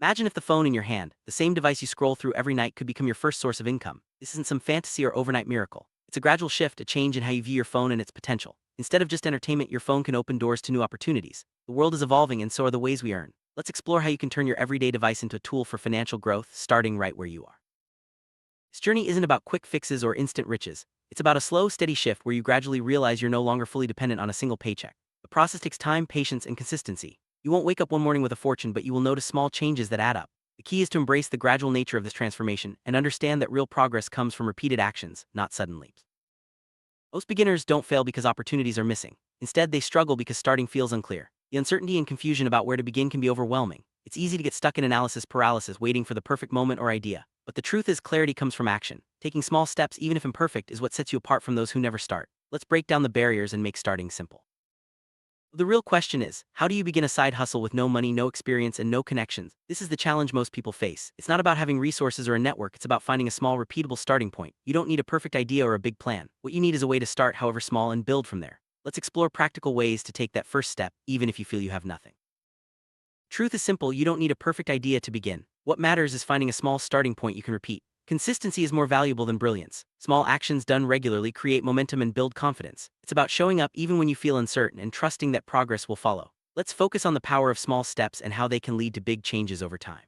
Imagine if the phone in your hand, the same device you scroll through every night, could become your first source of income. This isn't some fantasy or overnight miracle. It's a gradual shift, a change in how you view your phone and its potential. Instead of just entertainment, your phone can open doors to new opportunities. The world is evolving, and so are the ways we earn. Let's explore how you can turn your everyday device into a tool for financial growth, starting right where you are. This journey isn't about quick fixes or instant riches. It's about a slow, steady shift where you gradually realize you're no longer fully dependent on a single paycheck. The process takes time, patience, and consistency. You won't wake up one morning with a fortune, but you will notice small changes that add up. The key is to embrace the gradual nature of this transformation and understand that real progress comes from repeated actions, not sudden leaps. Most beginners don't fail because opportunities are missing. Instead, they struggle because starting feels unclear. The uncertainty and confusion about where to begin can be overwhelming. It's easy to get stuck in analysis paralysis, waiting for the perfect moment or idea. But the truth is, clarity comes from action. Taking small steps, even if imperfect, is what sets you apart from those who never start. Let's break down the barriers and make starting simple. The real question is, how do you begin a side hustle with no money, no experience, and no connections? This is the challenge most people face. It's not about having resources or a network, it's about finding a small, repeatable starting point. You don't need a perfect idea or a big plan. What you need is a way to start, however small, and build from there. Let's explore practical ways to take that first step, even if you feel you have nothing. Truth is simple, you don't need a perfect idea to begin. What matters is finding a small starting point you can repeat. Consistency is more valuable than brilliance. Small actions done regularly create momentum and build confidence. It's about showing up even when you feel uncertain and trusting that progress will follow. Let's focus on the power of small steps and how they can lead to big changes over time.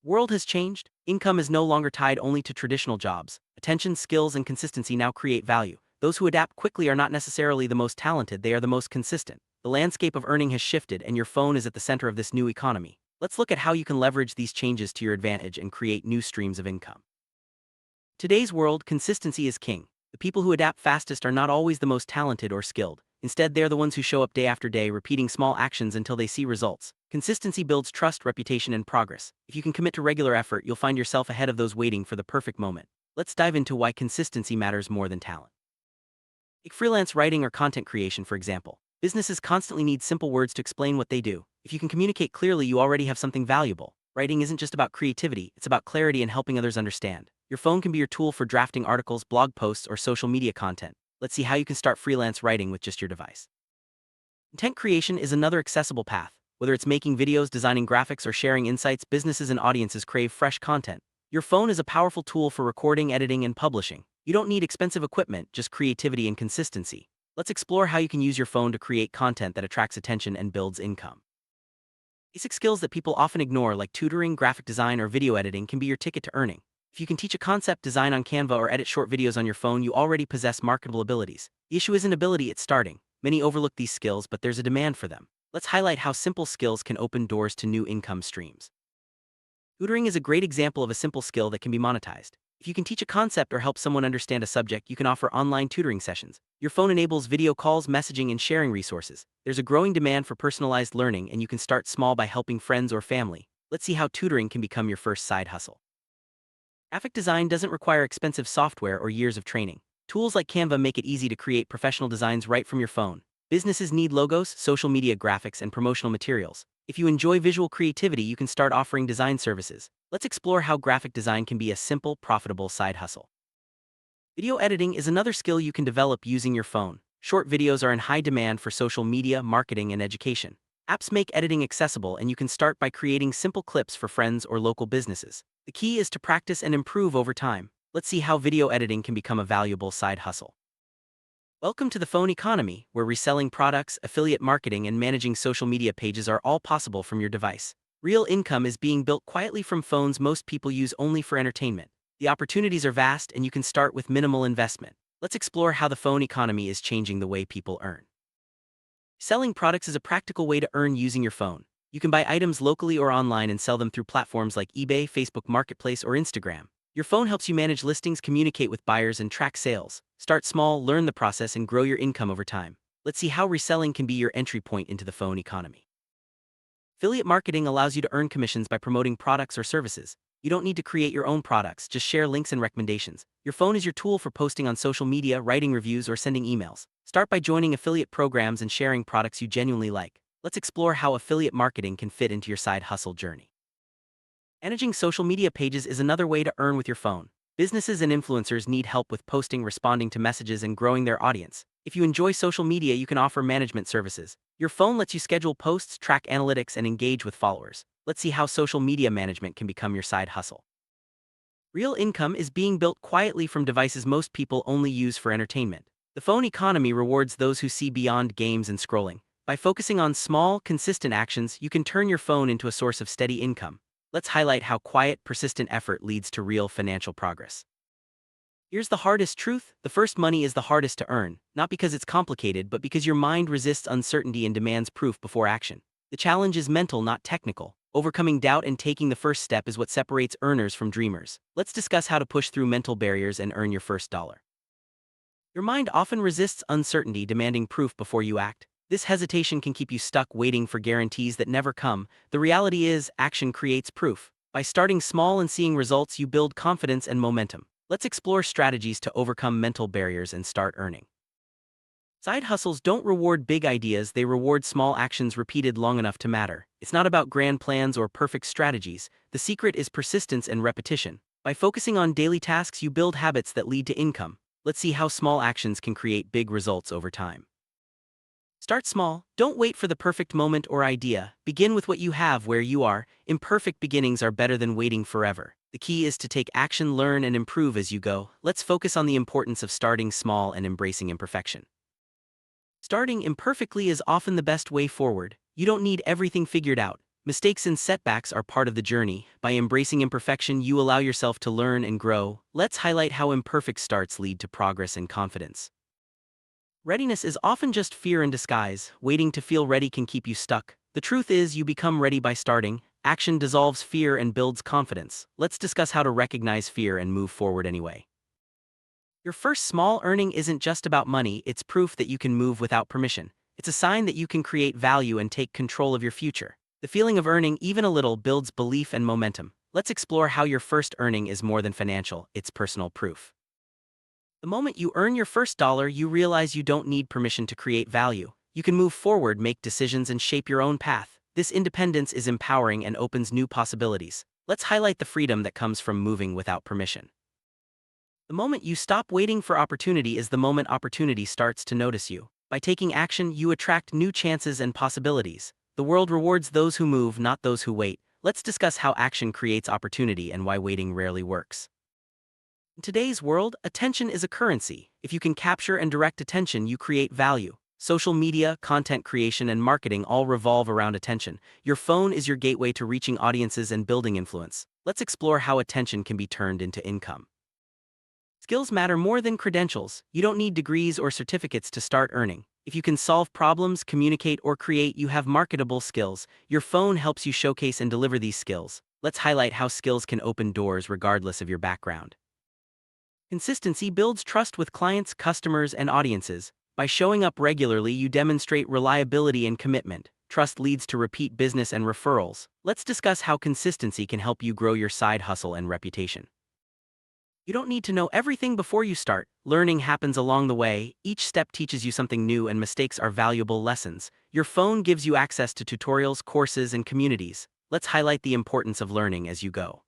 World has changed. Income is no longer tied only to traditional jobs. Attention, skills, and consistency now create value. Those who adapt quickly are not necessarily the most talented, they are the most consistent. The landscape of earning has shifted, and your phone is at the center of this new economy. Let's look at how you can leverage these changes to your advantage and create new streams of income. Today's world, consistency is king. The people who adapt fastest are not always the most talented or skilled. Instead, they're the ones who show up day after day, repeating small actions until they see results. Consistency builds trust, reputation, and progress. If you can commit to regular effort, you'll find yourself ahead of those waiting for the perfect moment. Let's dive into why consistency matters more than talent. Take freelance writing or content creation, for example. Businesses constantly need simple words to explain what they do. If you can communicate clearly, you already have something valuable. Writing isn't just about creativity, it's about clarity and helping others understand. Your phone can be your tool for drafting articles, blog posts, or social media content. Let's see how you can start freelance writing with just your device. Content creation is another accessible path. Whether it's making videos, designing graphics, or sharing insights, businesses and audiences crave fresh content. Your phone is a powerful tool for recording, editing, and publishing. You don't need expensive equipment, just creativity and consistency. Let's explore how you can use your phone to create content that attracts attention and builds income. Basic skills that people often ignore, like tutoring, graphic design, or video editing, can be your ticket to earning. If you can teach a concept, design on Canva, or edit short videos on your phone, you already possess marketable abilities. The issue isn't ability, it's starting. Many overlook these skills, but there's a demand for them. Let's highlight how simple skills can open doors to new income streams. Tutoring is a great example of a simple skill that can be monetized. If you can teach a concept or help someone understand a subject, you can offer online tutoring sessions. Your phone enables video calls, messaging, and sharing resources. There's a growing demand for personalized learning, and you can start small by helping friends or family. Let's see how tutoring can become your first side hustle. Graphic design doesn't require expensive software or years of training. Tools like Canva make it easy to create professional designs right from your phone. Businesses need logos, social media graphics, and promotional materials. If you enjoy visual creativity, you can start offering design services. Let's explore how graphic design can be a simple, profitable side hustle. Video editing is another skill you can develop using your phone. Short videos are in high demand for social media, marketing, and education. Apps make editing accessible, and you can start by creating simple clips for friends or local businesses. The key is to practice and improve over time. Let's see how video editing can become a valuable side hustle. Welcome to the phone economy, where reselling products, affiliate marketing, and managing social media pages are all possible from your device. Real income is being built quietly from phones most people use only for entertainment. The opportunities are vast, and you can start with minimal investment. Let's explore how the phone economy is changing the way people earn. Selling products is a practical way to earn using your phone. You can buy items locally or online and sell them through platforms like eBay, Facebook Marketplace, or Instagram. Your phone helps you manage listings, communicate with buyers, and track sales. Start small, learn the process, and grow your income over time. Let's see how reselling can be your entry point into the phone economy. Affiliate marketing allows you to earn commissions by promoting products or services. You don't need to create your own products, just share links and recommendations. Your phone is your tool for posting on social media, writing reviews, or sending emails. Start by joining affiliate programs and sharing products you genuinely like. Let's explore how affiliate marketing can fit into your side hustle journey. Managing social media pages is another way to earn with your phone. Businesses and influencers need help with posting, responding to messages, and growing their audience. If you enjoy social media, you can offer management services. Your phone lets you schedule posts, track analytics, and engage with followers. let's see how social media management can become your side hustle. Real income is being built quietly from devices most people only use for entertainment. The phone economy rewards those who see beyond games and scrolling. By focusing on small, consistent actions, you can turn your phone into a source of steady income. Let's highlight how quiet, persistent effort leads to real financial progress. Here's the hardest truth: the first money is the hardest to earn, not because it's complicated, but because your mind resists uncertainty and demands proof before action. The challenge is mental, not technical. Overcoming doubt and taking the first step is what separates earners from dreamers. Let's discuss how to push through mental barriers and earn your first dollar. Your mind often resists uncertainty, demanding proof before you act. This hesitation can keep you stuck waiting for guarantees that never come. The reality is, action creates proof. By starting small and seeing results, you build confidence and momentum. Let's explore strategies to overcome mental barriers and start earning. Side hustles don't reward big ideas, they reward small actions repeated long enough to matter. It's not about grand plans or perfect strategies. The secret is persistence and repetition. By focusing on daily tasks, you build habits that lead to income. Let's see how small actions can create big results over time. Start small. Don't wait for the perfect moment or idea. Begin with what you have where you are. Imperfect beginnings are better than waiting forever. The key is to take action, learn, and improve as you go. Let's focus on the importance of starting small and embracing imperfection. Starting imperfectly is often the best way forward. You don't need everything figured out. Mistakes and setbacks are part of the journey. By embracing imperfection, you allow yourself to learn and grow. Let's highlight how imperfect starts lead to progress and confidence. Readiness is often just fear in disguise. Waiting to feel ready can keep you stuck. The truth is, you become ready by starting. Action dissolves fear and builds confidence. Let's discuss how to recognize fear and move forward anyway. Your first small earning isn't just about money, it's proof that you can move without permission. It's a sign that you can create value and take control of your future. The feeling of earning even a little builds belief and momentum. Let's explore how your first earning is more than financial, it's personal proof. The moment you earn your first dollar, you realize you don't need permission to create value. You can move forward, make decisions, and shape your own path. This independence is empowering and opens new possibilities. Let's highlight the freedom that comes from moving without permission. The moment you stop waiting for opportunity is the moment opportunity starts to notice you. By taking action, you attract new chances and possibilities. The world rewards those who move, not those who wait. Let's discuss how action creates opportunity and why waiting rarely works. In today's world, attention is a currency. If you can capture and direct attention, you create value. Social media, content creation, and marketing all revolve around attention. Your phone is your gateway to reaching audiences and building influence. Let's explore how attention can be turned into income. Skills matter more than credentials. You don't need degrees or certificates to start earning. If you can solve problems, communicate, or create, you have marketable skills. Your phone helps you showcase and deliver these skills. Let's highlight how skills can open doors regardless of your background. Consistency builds trust with clients, customers, and audiences. By showing up regularly, you demonstrate reliability and commitment. Trust leads to repeat business and referrals. Let's discuss how consistency can help you grow your side hustle and reputation. You don't need to know everything before you start. Learning happens along the way. Each step teaches you something new, and mistakes are valuable lessons. Your phone gives you access to tutorials, courses, and communities. Let's highlight the importance of learning as you go.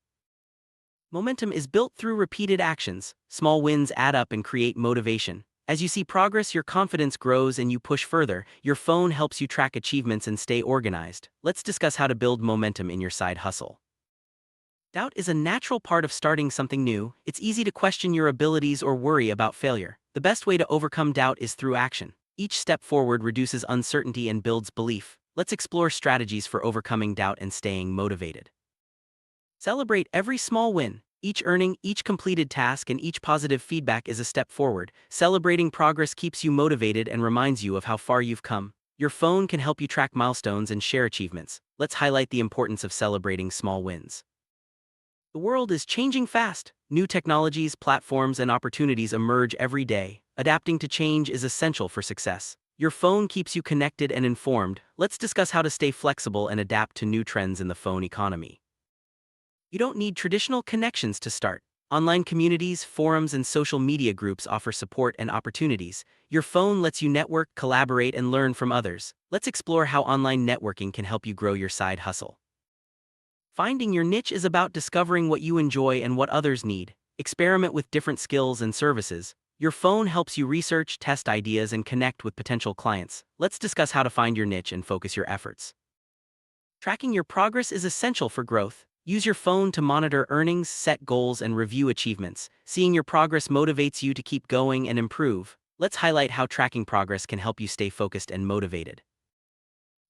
Momentum is built through repeated actions. Small wins add up and create motivation. As you see progress, your confidence grows and you push further. Your phone helps you track achievements and stay organized. Let's discuss how to build momentum in your side hustle. Doubt is a natural part of starting something new. It's easy to question your abilities or worry about failure. The best way to overcome doubt is through action. Each step forward reduces uncertainty and builds belief. Let's explore strategies for overcoming doubt and staying motivated. Celebrate every small win. Each earning, each completed task, and each positive feedback is a step forward. Celebrating progress keeps you motivated and reminds you of how far you've come. Your phone can help you track milestones and share achievements. Let's highlight the importance of celebrating small wins. The world is changing fast. New technologies, platforms, and opportunities emerge every day. Adapting to change is essential for success. Your phone keeps you connected and informed. Let's discuss how to stay flexible and adapt to new trends in the phone economy. You don't need traditional connections to start. Online communities, forums, and social media groups offer support and opportunities. Your phone lets you network, collaborate, and learn from others. Let's explore how online networking can help you grow your side hustle. Finding your niche is about discovering what you enjoy and what others need. Experiment with different skills and services. Your phone helps you research, test ideas, and connect with potential clients. Let's discuss how to find your niche and focus your efforts. Tracking your progress is essential for growth. Use your phone to monitor earnings, set goals, and review achievements. Seeing your progress motivates you to keep going and improve. Let's highlight how tracking progress can help you stay focused and motivated.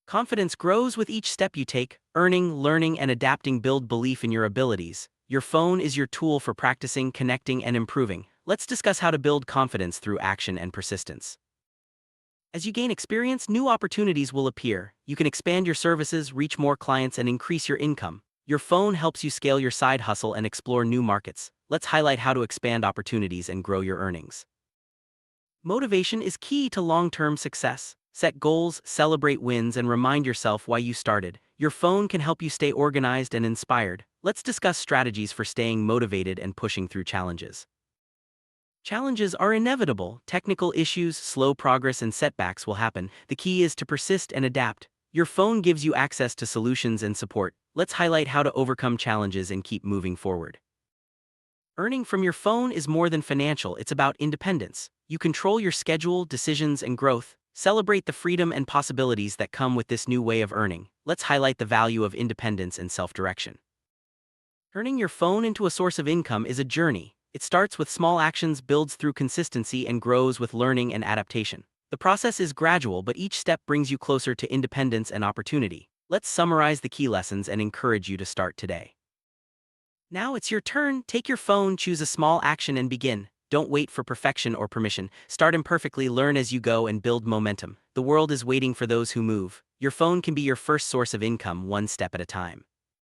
Confidence grows with each step you take. Earning, learning, and adapting build belief in your abilities. Your phone is your tool for practicing, connecting, and improving. Let's discuss how to build confidence through action and persistence. As you gain experience, new opportunities will appear. You can expand your services, reach more clients, and increase your income. Your phone helps you scale your side hustle and explore new markets. Let's highlight how to expand opportunities and grow your earnings. Motivation is key to long-term success. Set goals, celebrate wins, and remind yourself why you started. Your phone can help you stay organized and inspired. Let's discuss strategies for staying motivated and pushing through challenges. Challenges are inevitable. Technical issues, slow progress, and setbacks will happen. The key is to persist and adapt. Your phone gives you access to solutions and support. Let's highlight how to overcome challenges and keep moving forward. Earning from your phone is more than financial, it's about independence. You control your schedule, decisions, and growth. Celebrate the freedom and possibilities that come with this new way of earning. Let's highlight the value of independence and self-direction. Turning your phone into a source of income is a journey. It starts with small actions, builds through consistency, and grows with learning and adaptation. The process is gradual, but each step brings you closer to independence and opportunity. Let's summarize the key lessons and encourage you to start today. Now it's your turn. Take your phone, choose a small action, and begin. Don't wait for perfection or permission. Start imperfectly, learn as you go, and build momentum. The world is waiting for those who move. Your phone can be your first source of income, one step at a time.